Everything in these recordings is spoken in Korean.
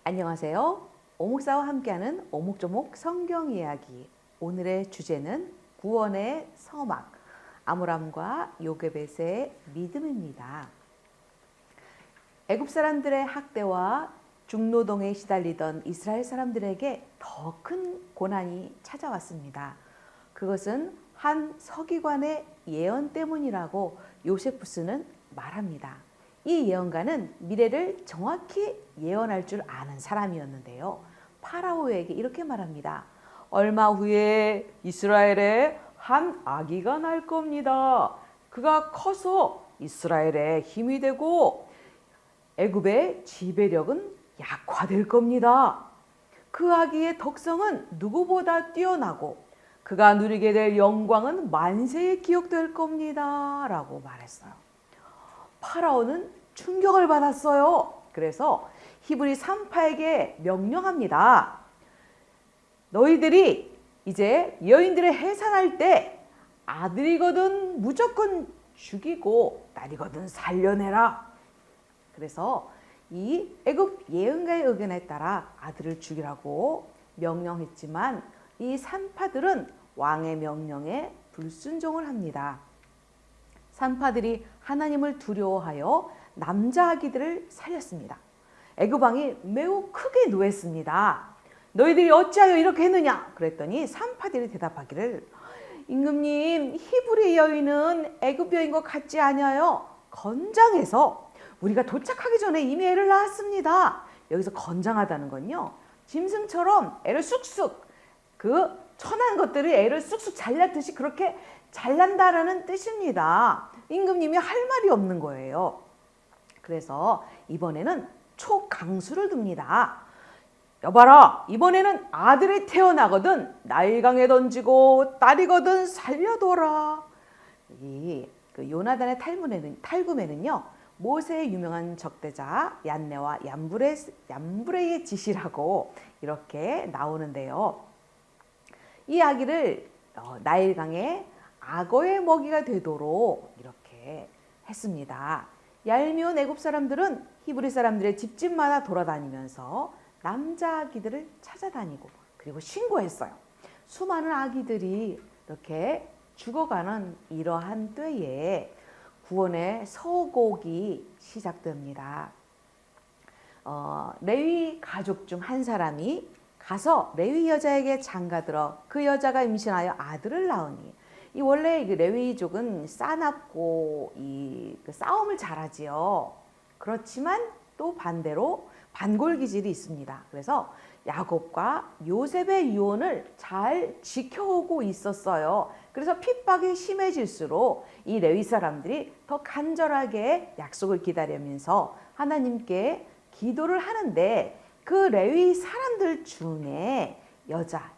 안녕하세요. 오목사와 함께하는 오목조목 성경 이야기. 오늘의 주제는 구원의 서막, 아므람과 요게벳의 믿음입니다. 애굽 사람들의 학대와 중노동에 시달리던 이스라엘 사람들에게 더 큰 고난이 찾아왔습니다. 그것은 한 서기관의 예언 때문이라고 요세푸스는 말합니다. 이 예언가는 미래를 정확히 예언할 줄 아는 사람이었는데요. 파라오에게 이렇게 말합니다. 얼마 후에 이스라엘에 한 아기가 날 겁니다. 그가 커서 이스라엘의 힘이 되고 애굽의 지배력은 약화될 겁니다. 그 아기의 덕성은 누구보다 뛰어나고 그가 누리게 될 영광은 만세에 기억될 겁니다. 라고 말했어요. 파라오는 충격을 받았어요. 그래서 히브리 산파에게 명령합니다. 너희들이 이제 여인들의 해산할 때 아들이거든 무조건 죽이고 딸이거든 살려내라. 그래서 이 애굽 예언가의 의견에 따라 아들을 죽이라고 명령했지만 이 산파들은 왕의 명령에 불순종을 합니다. 산파들이 하나님을 두려워하여 남자 아기들을 살렸습니다. 애굽 왕이 매우 크게 노했습니다. 너희들이 어찌하여 이렇게 했느냐? 그랬더니 산파들이 대답하기를 임금님, 히브리 여인은 애굽 여인과 같지 않아요. 건장해서 우리가 도착하기 전에 이미 애를 낳았습니다. 여기서 건장하다는 건요, 짐승처럼 애를 쑥쑥, 그 천한 것들이 애를 쑥쑥 잘났듯이 그렇게 잘난다라는 뜻입니다. 임금님이 할 말이 없는 거예요. 그래서 이번에는 초강수를 둡니다. 여봐라, 이번에는 아들이 태어나거든 나일강에 던지고 딸이거든 살려둬라. 그 요나단의 탈굼에는요, 모세의 유명한 적대자 얀네와 얀브레의 지시라고 이렇게 나오는데요. 이 아기를 나일강의 악어의 먹이가 되도록 이렇게 했습니다. 얄미운 애굽 사람들은 히브리 사람들의 집집마다 돌아다니면서 남자 아기들을 찾아다니고 그리고 신고했어요. 수많은 아기들이 이렇게 죽어가는 이러한 때에 구원의 서곡이 시작됩니다. 레위 가족 중 한 사람이 가서 레위 여자에게 장가들어 그 여자가 임신하여 아들을 낳으니, 이 원래 레위족은 싸납고 그 싸움을 잘하지요. 그렇지만 또 반대로 반골 기질이 있습니다. 그래서 야곱과 요셉의 유언을 잘 지켜오고 있었어요. 그래서 핍박이 심해질수록 이 레위 사람들이 더 간절하게 약속을 기다리면서 하나님께 기도를 하는데, 그 레위 사람들 중에 여자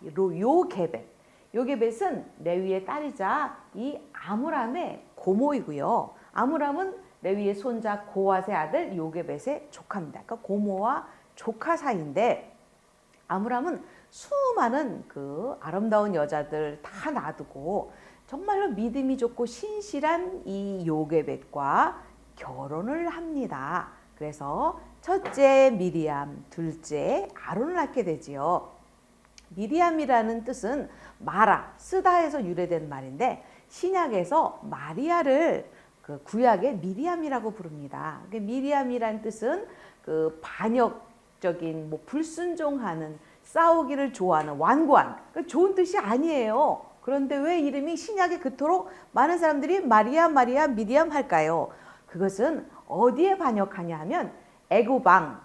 요게벳은 레위의 딸이자 이 아므람의 고모이고요. 아므람은 레위의 손자 고앗의 아들 요게벳의 조카입니다. 그러니까 고모와 조카 사이인데, 아므람은 수많은 그 아름다운 여자들 다 놔두고 정말로 믿음이 좋고 신실한 이 요게벳과 결혼을 합니다. 그래서 첫째 미리암, 둘째 아론을 낳게 되지요. 미리암이라는 뜻은 마라, 쓰다에서 유래된 말인데, 신약에서 마리아를 그 구약의 미리암이라고 부릅니다. 미리암이라는 뜻은 그 반역적인, 불순종하는, 싸우기를 좋아하는, 완고한, 좋은 뜻이 아니에요. 그런데 왜 이름이 신약에 그토록 많은 사람들이 마리아, 미리암 할까요? 그것은 어디에 반역하냐 하면 애굽 왕,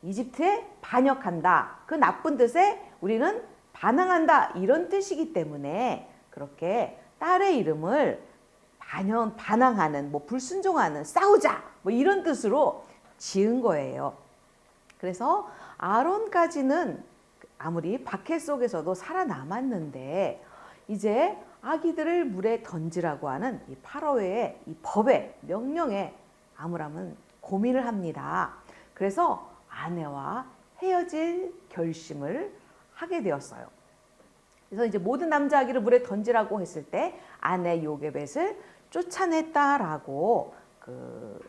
이집트에 반역한다. 그 나쁜 뜻에 우리는 반항한다. 이런 뜻이기 때문에 그렇게 딸의 이름을 반항하는, 불순종하는, 싸우자, 이런 뜻으로 지은 거예요. 그래서 아론까지는 아무리 박해 속에서도 살아남았는데, 이제 아기들을 물에 던지라고 하는 이 파라오의 이 법의 명령에 아므람은 고민을 합니다. 그래서 아내와 헤어질 결심을 하게 되었어요. 그래서 이제 모든 남자 아기를 물에 던지라고 했을 때 아내 요게벳을 쫓아냈다라고 그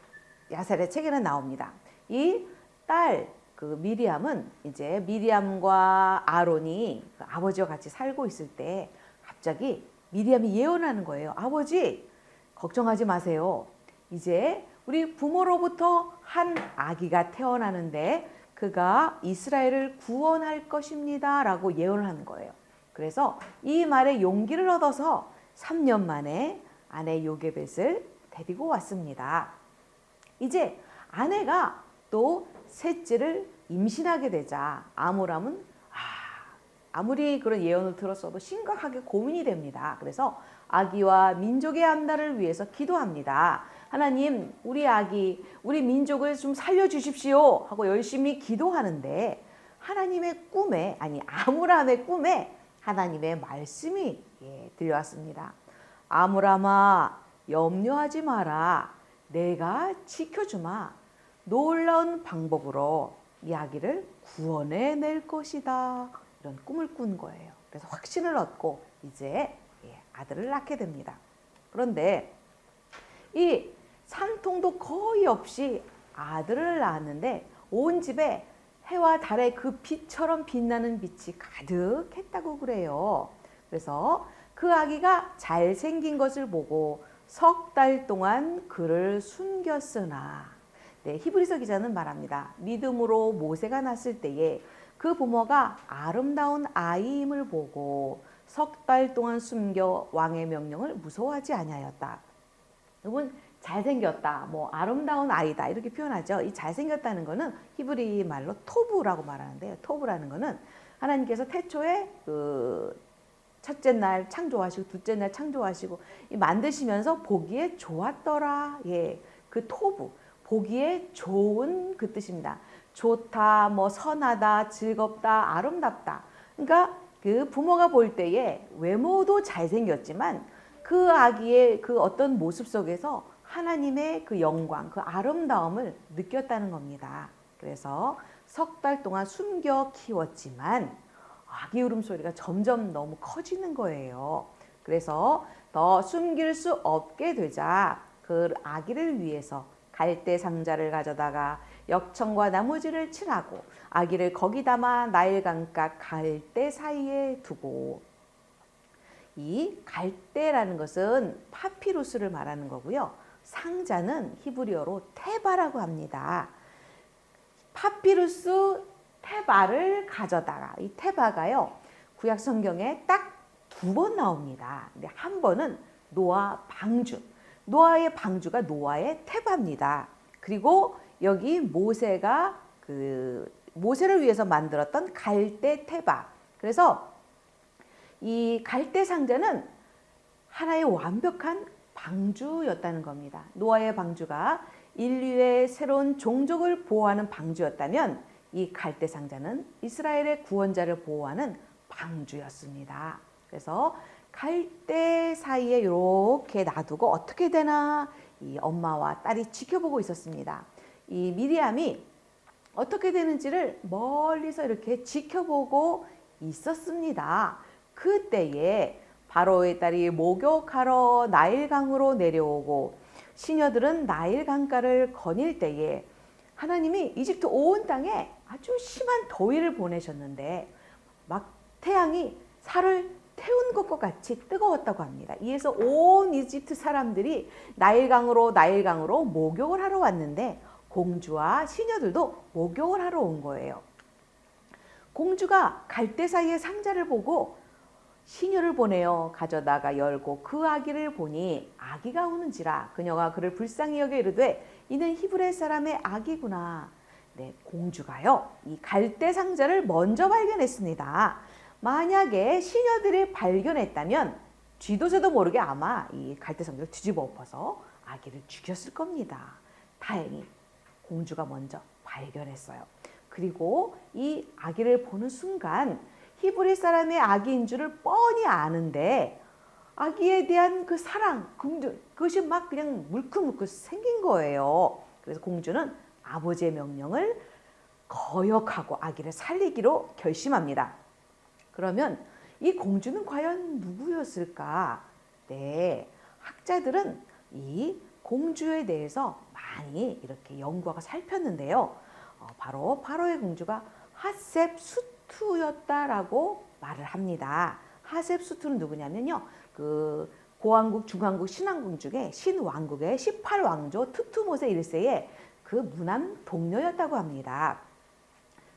야살의 책에는 나옵니다. 이 딸, 그 미리암은 이제 미리암과 아론이 그 아버지와 같이 살고 있을 때 갑자기 미리암이 예언하는 거예요. 아버지, 걱정하지 마세요. 이제 우리 부모로부터 한 아기가 태어나는데 그가 이스라엘을 구원할 것입니다. 라고 예언을 하는 거예요. 그래서 이 말에 용기를 얻어서 3년 만에 아내 요게벳을 데리고 왔습니다. 이제 아내가 또 셋째를 임신하게 되자 아므람은 아무리 그런 예언을 들었어도 심각하게 고민이 됩니다. 그래서 아기와 민족의 앞날을 위해서 기도합니다. 하나님, 우리 아기, 우리 민족을 좀 살려주십시오 하고 열심히 기도하는데 하나님의 꿈에, 아므람의 꿈에 하나님의 말씀이 들려왔습니다. 아므람아, 염려하지 마라. 내가 지켜주마. 놀라운 방법으로 이 아기를 구원해낼 것이다. 이런 꿈을 꾼 거예요. 그래서 확신을 얻고 이제 아들을 낳게 됩니다. 그런데 이 산통도 거의 없이 아들을 낳았는데 온 집에 해와 달의 그 빛처럼 빛나는 빛이 가득했다고 그래요. 그래서 그 아기가 잘생긴 것을 보고 석 달 동안 그를 숨겼으나, 히브리서 기자는 말합니다. 믿음으로 모세가 났을 때에 그 부모가 아름다운 아이임을 보고 석 달 동안 숨겨 왕의 명령을 무서워하지 아니하였다. 여러분, 잘생겼다, 아름다운 아이다 이렇게 표현하죠. 이 잘생겼다는 거는 히브리 말로 토브라고 말하는데요. 토브라는 거는 하나님께서 태초에 첫째 날 창조하시고 둘째 날 창조하시고 만드시면서 보기에 좋았더라. 그 토브, 보기에 좋은 그 뜻입니다. 좋다, 선하다, 즐겁다, 아름답다. 그러니까 그 부모가 볼 때에 외모도 잘생겼지만 그 아기의 그 어떤 모습 속에서 하나님의 그 영광, 그 아름다움을 느꼈다는 겁니다. 그래서 석 달 동안 숨겨 키웠지만 아기 울음소리가 점점 너무 커지는 거예요. 그래서 더 숨길 수 없게 되자 그 아기를 위해서 갈대 상자를 가져다가 역청과 나무지를 칠하고 아기를 거기 담아 나일강가 갈대 사이에 두고, 이 갈대라는 것은 파피루스를 말하는 거고요. 상자는 히브리어로 테바라고 합니다. 파피루스 테바를 가져다가, 이 테바가요 구약 성경에 딱 2번 나옵니다. 근데 한 번은 노아 방주, 노아의 방주가 노아의 테바입니다. 그리고 여기 모세가 모세를 위해서 만들었던 갈대 테바. 그래서 이 갈대 상자는 하나의 완벽한 방주였다는 겁니다. 노아의 방주가 인류의 새로운 종족을 보호하는 방주였다면 이 갈대 상자는 이스라엘의 구원자를 보호하는 방주였습니다. 그래서 갈대 사이에 이렇게 놔두고 어떻게 되나 이 엄마와 딸이 지켜보고 있었습니다. 이 미리암이 어떻게 되는지를 멀리서 이렇게 지켜보고 있었습니다. 그때에 바로의 딸이 목욕하러 나일강으로 내려오고 시녀들은 나일강가를 거닐 때에 하나님이 이집트 온 땅에 아주 심한 더위를 보내셨는데 막 태양이 살을 태운 것과 같이 뜨거웠다고 합니다. 이에서 온 이집트 사람들이 나일강으로 목욕을 하러 왔는데 공주와 시녀들도 목욕을 하러 온 거예요. 공주가 갈대 사이의 상자를 보고 시녀를 보내어 가져다가 열고 그 아기를 보니 아기가 우는지라 그녀가 그를 불쌍히 여겨 이르되 이는 히브리 사람의 아기구나. 공주가요 이 갈대 상자를 먼저 발견했습니다. 만약에 시녀들이 발견했다면 쥐도새도 모르게 아마 이 갈대 상자를 뒤집어 엎어서 아기를 죽였을 겁니다. 다행히 공주가 먼저 발견했어요. 그리고 이 아기를 보는 순간 히브리 사람의 아기인 줄을 뻔히 아는데 아기에 대한 그 사랑, 그것이 막 그냥 물컹물컹 생긴 거예요. 그래서 공주는 아버지의 명령을 거역하고 아기를 살리기로 결심합니다. 그러면 이 공주는 과연 누구였을까? 학자들은 이 공주에 대해서 많이 이렇게 연구하고 살폈는데요. 바로 바로의 공주가 핫셉수트였다라고 말을 합니다. 핫셉수트는 누구냐면요. 그 고왕국, 중왕국, 신왕국 중에 신왕국의 18왕조 투투모세 1세의 그 무남 동료였다고 합니다.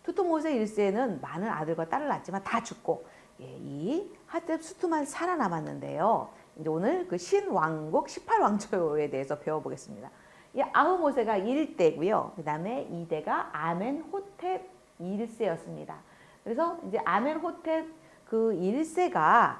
투투모세 1세는 많은 아들과 딸을 낳았지만 다 죽고 이 핫셉수트만 살아남았는데요. 이제 오늘 그 신왕국 18왕조에 대해서 배워보겠습니다. 이 아흐모세가 1대고요. 그 다음에 2대가 아멘호텝 1세였습니다. 그래서 이제 아멘호텝 그 1세가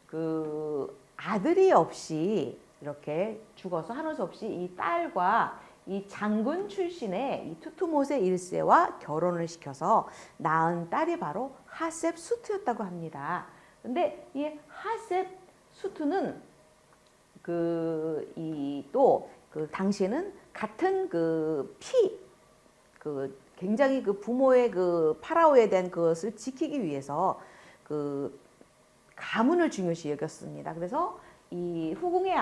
그 아들이 없이 이렇게 죽어서 하는 수 없이 이 딸과 이 장군 출신의 이 투투모세 1세와 결혼을 시켜서 낳은 딸이 바로 핫셉수트였다고 합니다. 근데 이 핫셉수트는 그 당시에는 같은 굉장히 그 부모의 그 파라오에 대한 그것을 지키기 위해서 그 가문을 중요시 여겼습니다. 그래서 이 후궁의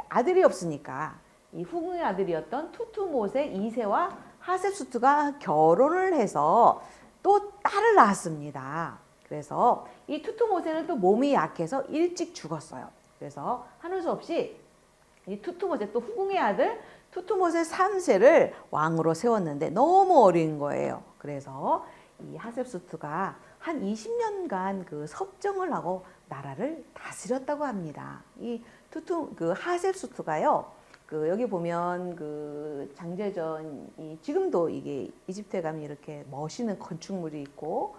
아들이 없으니까 이 후궁의 아들이었던 투투모세 2세와 핫셉수트가 결혼을 해서 또 딸을 낳았습니다. 그래서 이 투투모세는 또 몸이 약해서 일찍 죽었어요. 그래서 하는 수 없이 이 투투모세 또 후궁의 아들 투투모세 3세를 왕으로 세웠는데 너무 어린 거예요. 그래서 이 핫셉수트가 한 20년간 그 섭정을 하고 나라를 다스렸다고 합니다. 그 핫셉수트가요. 그 여기 보면 그 장제전 지금도 이게 이집트에 가면 이렇게 멋있는 건축물이 있고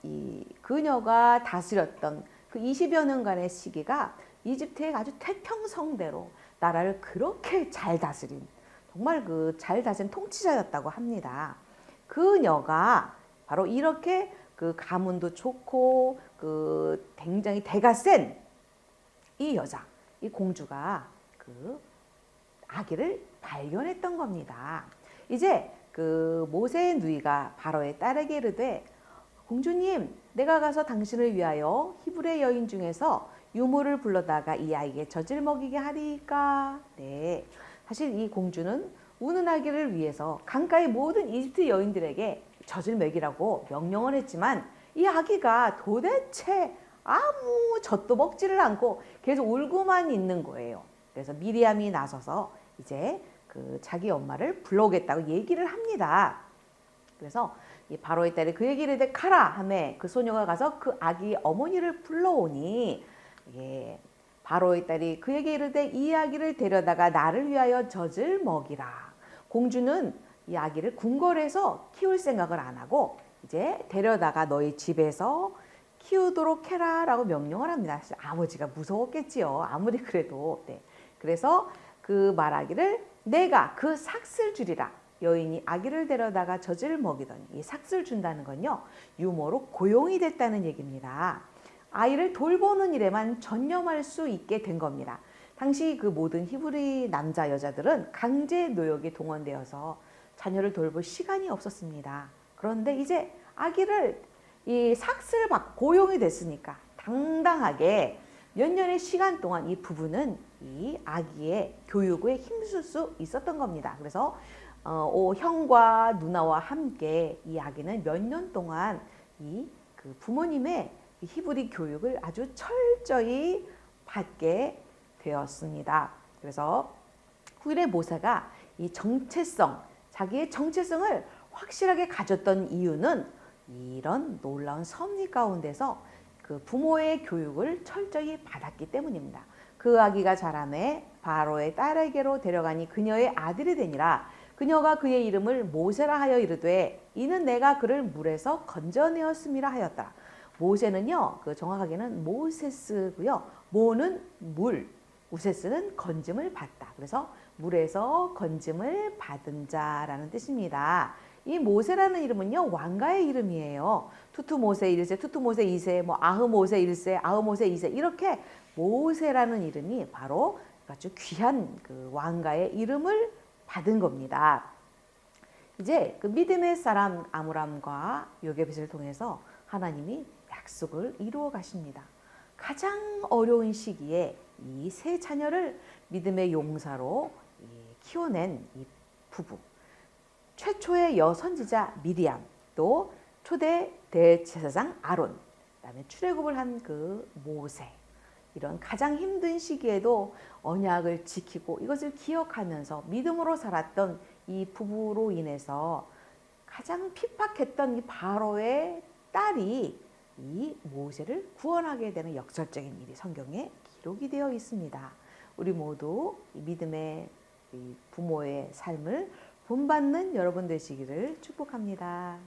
이 그녀가 다스렸던 그 20여 년간의 시기가 이집트의 아주 태평성대로 나라를 그렇게 잘 다스린 정말 그 잘 다스린 통치자였다고 합니다. 그녀가 바로 이렇게 그 가문도 좋고 그 굉장히 대가 센 이 여자, 이 공주가 그 아기를 발견했던 겁니다. 이제 그 모세의 누이가 바로의 딸에게 이르되 공주님, 내가 가서 당신을 위하여 히브리 여인 중에서 유모를 불러다가 이 아이에게 젖을 먹이게 하리이까? 네, 사실 이 공주는 우는 아기를 위해서 강가의 모든 이집트 여인들에게 젖을 먹이라고 명령을 했지만 이 아기가 도대체 아무 젖도 먹지를 않고 계속 울고만 있는 거예요. 그래서 미리암이 나서서 이제 그 자기 엄마를 불러오겠다고 얘기를 합니다. 그래서 이 바로의 딸이 그 얘기를 해 가라 하매 그 소녀가 가서 그 아기 어머니를 불러오니 바로의 딸이 그에게 이르되 이 아기를 데려다가 나를 위하여 젖을 먹이라. 공주는 이 아기를 궁궐에서 키울 생각을 안 하고 이제 데려다가 너희 집에서 키우도록 해라 라고 명령을 합니다. 아버지가 무서웠겠지요. 아무리 그래도. 네. 그래서 그 말하기를 내가 그 삭슬 주리라. 여인이 아기를 데려다가 젖을 먹이더니 이 삭슬 준다는 건요. 유모로 고용이 됐다는 얘기입니다. 아이를 돌보는 일에만 전념할 수 있게 된 겁니다. 당시 그 모든 히브리 남자 여자들은 강제 노역에 동원되어서 자녀를 돌볼 시간이 없었습니다. 그런데 이제 아기를 이 삭슬 받고 고용이 됐으니까 당당하게 몇 년의 시간 동안 이 부부는 이 아기의 교육에 힘쓸 수 있었던 겁니다. 그래서 형과 누나와 함께 이 아기는 몇 년 동안 그 부모님의 히브리 교육을 아주 철저히 받게 되었습니다. 그래서 후일의 모세가 이 자기의 정체성을 확실하게 가졌던 이유는 이런 놀라운 섭리 가운데서 그 부모의 교육을 철저히 받았기 때문입니다. 그 아기가 자라매 바로의 딸에게로 데려가니 그녀의 아들이 되니라. 그녀가 그의 이름을 모세라 하여 이르되 이는 내가 그를 물에서 건져내었음이라 하였다. 모세는요, 그 정확하게는 모세스고요. 모는 물, 우세스는 건짐을 받다. 그래서 물에서 건짐을 받은 자라는 뜻입니다. 이 모세라는 이름은요, 왕가의 이름이에요. 투투모세 1세, 투투모세 2세, 아흐모세 1세, 아흐모세 2세 이렇게 모세라는 이름이 바로 아주 귀한 그 왕가의 이름을 받은 겁니다. 이제 그 믿음의 사람 아므람과 요게벳을 통해서 하나님이 약속을 이루어 가십니다. 가장 어려운 시기에 이 세 자녀를 믿음의 용사로 키워낸 이 부부. 최초의 여선지자 미리암, 또 초대 대제사장 아론, 그다음에 출애굽을 한 그 모세, 이런 가장 힘든 시기에도 언약을 지키고 이것을 기억하면서 믿음으로 살았던 이 부부로 인해서 가장 핍박했던 이 바로의 딸이 이 모세를 구원하게 되는 역설적인 일이 성경에 기록이 되어 있습니다. 우리 모두 이 믿음의 이 부모의 삶을 본받는 여러분 되시기를 축복합니다.